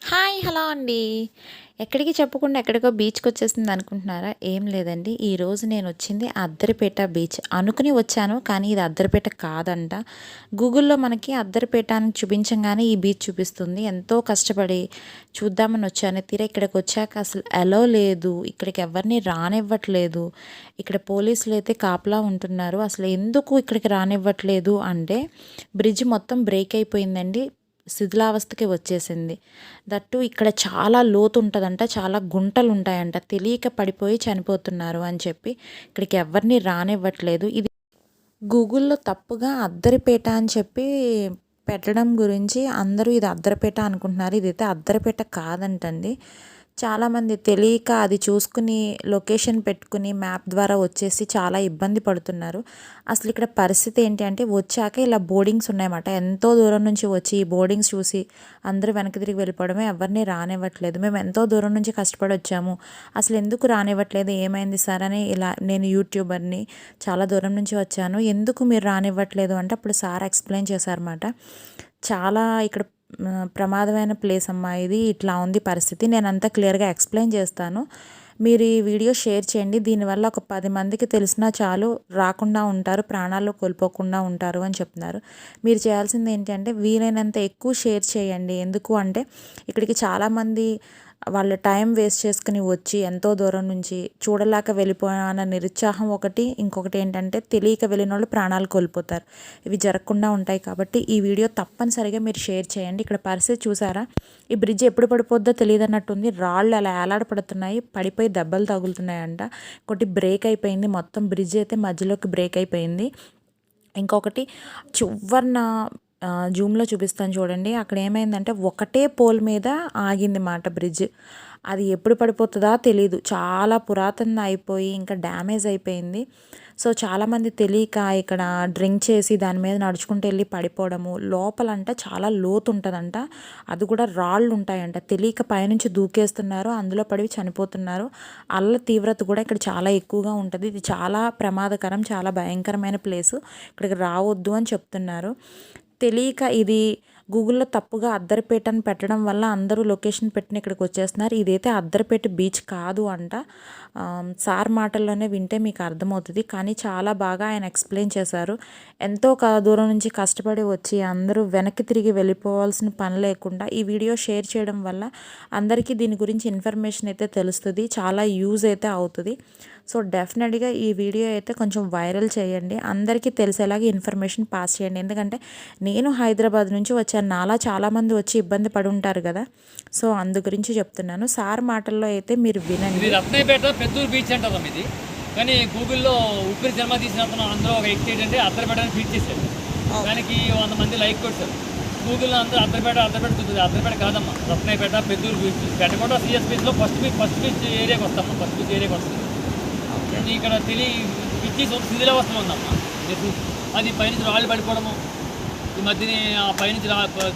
Hi! Hello అండి. ఎక్కడికి చెప్పకుండా ఎక్కడికో బీచ్‌కొచ్చేసింది అనుకుంటున్నారా? ఏం లేదండి. ఈరోజు నేనొచ్చింది అద్దరిపేట బీచ్. అనుకుని వచ్చాను, కానీ ఇది అద్దరిపేట కాదంట. గూగుల్‌లో మనకి అద్దరిపేట అని చూపించంగానే ఈ బీచ్ చూపిస్తుంది. ఎంతో కష్టపడి చూద్దామని వచ్చాను. తీరా ఇక్కడికొచ్చాక అసలు అలో లేదు. ఇక్కడికి ఎవరిని రానివ్వట్లేదు. ఇక్కడ పోలీసులైతే కాపలా ఉంటున్నారు. అసలు ఎందుకు ఇక్కడికి రానివ్వట్లేదు అంటే, బ్రిడ్జ్ మొత్తం బ్రేక్ అయిపోయిందండి. శిథిలావస్థకి వచ్చేసింది. దట్టు ఇక్కడ చాలా లోతు ఉంటదంట. చాలా గుంటలుంటాయంట. తెలియక పడిపోయి చనిపోతున్నారు అని చెప్పి ఇక్కడికి ఎవ్వరిని రానివ్వట్లేదు. ఇది గూగుల్‌లో తప్పుగా అద్దరిపేట అని చెప్పి పెట్టడం గురించి అందరూ ఇది అద్దరిపేట అనుకుంటున్నారు. ఇదైతే అద్దరిపేట కాదంటండి. చాలామంది తెలియక అది చూసుకుని లొకేషన్ పెట్టుకుని మ్యాప్ ద్వారా వచ్చేసి చాలా ఇబ్బంది పడుతున్నారు. అసలు ఇక్కడ పరిస్థితి ఏంటి అంటే, వచ్చాక ఇలా బోర్డింగ్స్ ఉన్నాయన్నమాట. ఎంతో దూరం నుంచి వచ్చి ఈ బోర్డింగ్స్ చూసి అందరూ వెనక్కి తిరిగి వెళ్ళిపోవడమే, ఎవరిని రానివ్వట్లేదు. మేము ఎంతో దూరం నుంచి కష్టపడి వచ్చాము, అసలు ఎందుకు రానివ్వట్లేదు, ఏమైంది సార్ అని ఇలా నేను యూట్యూబర్ని, చాలా దూరం నుంచి వచ్చాను, ఎందుకు మీరు రానివ్వట్లేదు అంటే అప్పుడు సార్ ఎక్స్ప్లెయిన్ చేశారన్నమాట. చాలా ఇక్కడ ప్రమాదమైన ప్లేస్ అమ్మా ఇది, ఇట్లా ఉంది పరిస్థితి, నేను అంతా క్లియర్గా ఎక్స్ప్లెయిన్ చేస్తాను, మీరు ఈ వీడియో షేర్ చేయండి, దీనివల్ల ఒక 10 మందికి తెలిసినా చాలు, రాకుండా ఉంటారు, ప్రాణాలు కోల్పోకుండా ఉంటారు అని చెప్తున్నారు. మీరు చేయాల్సింది ఏంటంటే వీలైనంత ఎక్కువ షేర్ చేయండి. ఎందుకు అంటే ఇక్కడికి చాలామంది వాళ్ళ టైం వేస్ట్ చేసుకుని వచ్చి ఎంతో దూరం నుంచి చూడలేక వెళ్ళిపోయిన నిరుత్సాహం ఒకటి, ఇంకొకటి ఏంటంటే తెలియక వెళ్ళిన వాళ్ళు ప్రాణాలు కోల్పోతారు. ఇవి జరగకుండా ఉంటాయి కాబట్టి ఈ వీడియో తప్పనిసరిగా మీరు షేర్ చేయండి. ఇక్కడ పరిస్థితి చూసారా, ఈ బ్రిడ్జ్ ఎప్పుడు పడిపోద్దో తెలియదు అన్నట్టుంది. రాళ్ళు అలా ఏలాడపడుతున్నాయి, పడిపోయి దెబ్బలు తగులుతున్నాయంట. ఒకటి బ్రేక్ అయిపోయింది, మొత్తం బ్రిడ్జ్ అయితే మధ్యలోకి బ్రేక్ అయిపోయింది. ఇంకొకటి చివరన జూమ్‌లో చూపిస్తాను చూడండి. అక్కడ ఏమైందంటే ఒకటే పోల్ మీద ఆగింది మాట బ్రిడ్జ్. అది ఎప్పుడు పడిపోతుందా తెలీదు. చాలా పురాతనది అయిపోయి ఇంకా డ్యామేజ్ అయిపోయింది. సో చాలామంది తెలియక ఇక్కడ డ్రింక్ చేసి దాని మీద నడుచుకుంటూ వెళ్ళి పడిపోవడము. లోపలంట చాలా లోతు ఉంటుందంట. అది కూడా రాళ్ళు ఉంటాయంట. తెలియక పైనుంచి దూకేస్తున్నారు, అందులో పడి చనిపోతున్నారు. అల్ల తీవ్రత కూడా ఇక్కడ చాలా ఎక్కువగా ఉంటుంది. ఇది చాలా ప్రమాదకరం, చాలా భయంకరమైన ప్లేసు. ఇక్కడికి రావద్దు అని చెప్తున్నారు. తెలియక ఇది గూగుల్‌లో తప్పుగా అద్దరిపేట అని పెట్టడం వల్ల అందరూ లొకేషన్ పెట్టిన ఇక్కడికి వచ్చేస్తున్నారు. ఇదైతే అద్దరిపేట బీచ్ కాదు అంట. సార్ మాటల్లోనే వింటే మీకు అర్థమవుతుంది. కానీ చాలా బాగా ఆయన ఎక్స్ప్లెయిన్ చేశారు. ఎంతో దూరం నుంచి కష్టపడి వచ్చి అందరూ వెనక్కి తిరిగి వెళ్ళిపోవాల్సిన పని లేకుండా ఈ వీడియో షేర్ చేయడం వల్ల అందరికీ దీని గురించి ఇన్ఫర్మేషన్ అయితే తెలుస్తుంది. చాలా యూజ్ అయితే అవుతుంది. సో డెఫినెట్గా ఈ వీడియో అయితే కొంచెం వైరల్ చేయండి, అందరికీ తెలిసేలాగా ఇన్ఫర్మేషన్ పాస్ చేయండి. ఎందుకంటే నేను హైదరాబాద్ నుంచి వచ్చాను, నాలా చాలామంది వచ్చి ఇబ్బంది పడి ఉంటారు కదా. సో అందు గురించి చెప్తున్నాను. సార్ మాటల్లో అయితే మీరు వినండి. ఇది రత్నపేట పెద్దూరు బీచ్ అంటారు ఇది. కానీ గూగుల్లో ఉప్పిరి సినిమా తీసినప్పుడు అందులో ఒక ఎక్ట్ ఏంటంటే అద్దరిపేట అని ఫీడ్ చేశారు. దానికి 100 మంది లైక్ కొట్టారు. గూగుల్లో అందరూ అద్దరిపేట చూస్తుంది. అద్దరిపేట కాదమ్మా, రత్నపేట పెద్దూరు బీచ్. పెట్టకోట సిఎస్ బీచ్లో ఫస్ట్ బీచ్ ఏరియాకి వస్తామా, ఫస్ట్ బీచ్ ఏరియాకి వస్తుంది. ఇక్కడ పిచ్చి శిథిలావస్థ ఉందమ్మా. అది పైనుంచి రాళ్ళు పడిపోవడము, ఈ మధ్యని ఆ పైనుంచి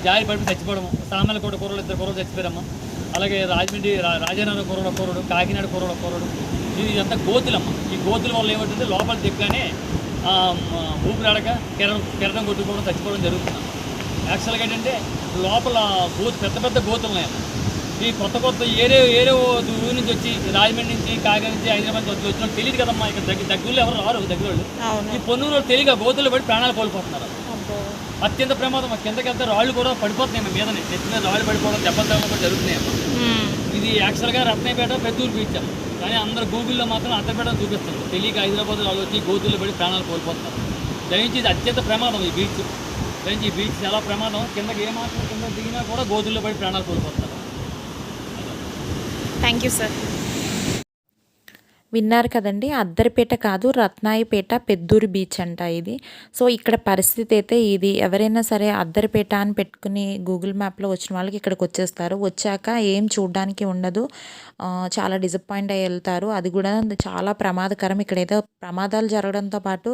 జారి పడిపోయి చచ్చిపోవడము. సామాన్య కూడా కూరలు 2 కూరలు చచ్చిపోయారమ్మా. అలాగే రాజమండ్రి రాజానగరం కూరడు, కాకినాడ కూరడు, ఇదంతా గోతులమ్మ. ఈ గోతుల వల్ల ఏమిటంటే లోపల దిగ్గానే ఊపిరాడక కెరటం కొట్టుకోవడం, చచ్చిపోవడం జరుగుతుంది. యాక్చువల్గా ఏంటంటే లోపల పెద్ద గోతులు ఉన్నాయన్న. ఈ కొత్త ఏరే ఊరి నుంచి వచ్చి రాజమండ్రి నుంచి, కాకినాడ నుంచి, హైదరాబాద్ నుంచి వచ్చిన తెలియదు కదమ్మా. ఇక్కడ దగ్గరలో ఎవరు రారు, దగ్గరోళ్ళు. ఈ పొన్నూరు తెలియక గోతుల్లో పడి ప్రాణాలు కోల్పోతున్నారు. అత్యంత ప్రమాదం. కిందకి వెళ్తే రాళ్ళు కూడా పడిపోతున్నాయి మీదనే, నెత్తి మీద రాళ్ళు పడిపోవడం, దెబ్బలు తగ్గడం కూడా జరుగుతున్నాయమ్మా. ఇది యాక్చువల్గా రత్నపేట పెద్దూరు బీచ్ అమ్మ. కానీ అందరూ గూగుల్లో మాత్రం అద్దరిపేట చూపిస్తారు. తెలియక హైదరాబాద్ వాళ్ళు వచ్చి గోతుల్లో పడి ప్రాణాలు కోల్పోతున్నారు. దయించి ఇది అత్యంత ప్రమాదం ఈ బీచ్. దయించి ఈ బీచ్ చాలా ప్రమాదం. కిందకి ఏమాత్రం కింద దిగినా కూడా గోతుల్లో పడి ప్రాణాలు కోల్పోతున్నారు. Thank you sir. విన్నారు కదండి, అద్దరిపేట కాదు, రత్నాయిపేట పెద్దూరు బీచ్ అంట ఇది. సో ఇక్కడ పరిస్థితి అయితే ఇది. ఎవరైనా సరే అద్దరిపేట అని పెట్టుకుని గూగుల్ మ్యాప్లో వచ్చిన వాళ్ళకి ఇక్కడికి వచ్చేస్తారు. వచ్చాక ఏం చూడడానికి ఉండదు, చాలా డిసప్పాయింట్ అయ్యి వెళ్తారు. అది కూడా చాలా ప్రమాదకరం. ఇక్కడైతే ప్రమాదాలు జరగడంతో పాటు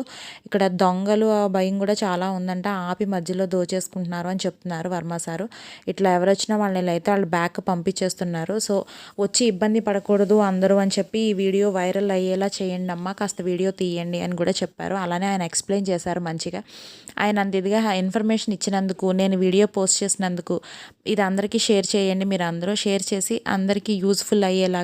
ఇక్కడ దొంగలు భయం కూడా చాలా ఉందంట. ఆపి మధ్యలో దోచేసుకుంటున్నారు అని చెప్తున్నారు వర్మ సారు. ఇట్లా ఎవరు వచ్చినా వాళ్ళని అయితే వాళ్ళు బ్యాక్ పంపించేస్తున్నారు. సో వచ్చి ఇబ్బంది పడకూడదు అందరూ అని చెప్పి ఈ వీడియో వైరల్ అయ్యేలా చేయండి అమ్మా, కాస్త వీడియో తీయండి అని కూడా చెప్పారు. అలానే ఆయన ఎక్స్ప్లెయిన్ చేశారు మంచిగా. ఆయన అంత ఇదిగా ఇన్ఫర్మేషన్ ఇచ్చినందుకు, నేను వీడియో పోస్ట్ చేసినందుకు, ఇది అందరికీ షేర్ చేయండి, మీరు అందరూ షేర్ చేసి అందరికీ యూజ్ఫుల్ అయ్యేలా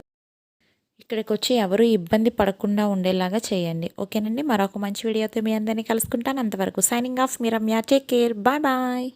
ఇక్కడికి వచ్చి ఎవరు ఇబ్బంది పడకుండా ఉండేలాగా చేయండి. ఓకేనండి, మరొక మంచి వీడియోతో మీ అందరినీ కలుసుకుంటాను. అంతవరకు సైనింగ్ ఆఫ్, మీ Ramya. Take care, bye bye.